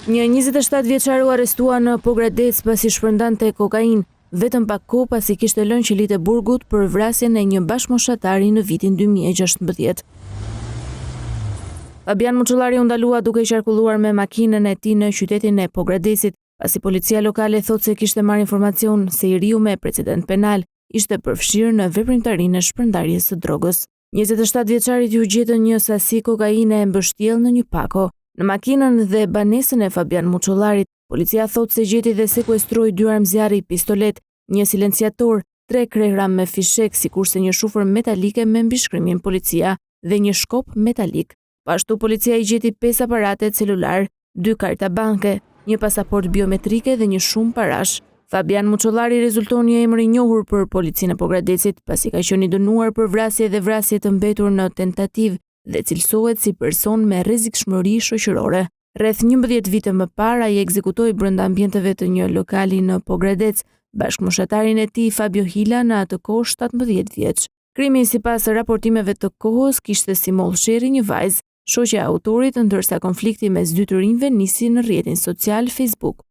Një 27 vjeçar u arrestua në Pogradec pasi shpërndante kokainë, vetëm pak kohë pasi kishte lënë qelitë e burgut për vrasjen e një bashkëmoshatari në vitin 2016. Fabian Muçollari u ndalua duke qarkulluar me makinën e tij në qytetin e Pogradecit, pasi policia lokale thotë se kishte marrë informacion se i riu me precedent penal ishte përfshirë në veprimtarinë e shpërndarjes së drogës. 27 vjeçarit u gjetën një sasi kokaine e mbështjellë në një pako. Në makinën dhe banesën e Fabian Muçollarit, policia thotë se gjeti dhe sekuestroi 2 armë zjarri, pistolet, një silenciator, 3 krehra me fishek, sikurse një shufër metalike me mbishkrimin policia dhe një shkop metalik. Pashtu policia i gjeti 5 aparate celular, 2 karta banke, një pasaport biometrike dhe një shumë parash. Fabian Muçollari rezulton një emër i njohur për policinë e Pogradecit, pasi ka qenë i dënuar për vrasje dhe vrasje të mbetur në tentativë dhe cilësohet si person me rrezikshmëri shoqërore. Rreth 11 vite më parë ai ekzekutoi brenda ambienteve të një lokali në Pogradec bashkëmoshatarin e tij Fabio Hila në atë kohë 17 vjeç. Krimi sipas raportimeve të kohës kishte si mollë sherrri një vajzë, shoqja e autorit, ndërsa konflikti mes dy të rinjve nisi në rrjetin social Facebook.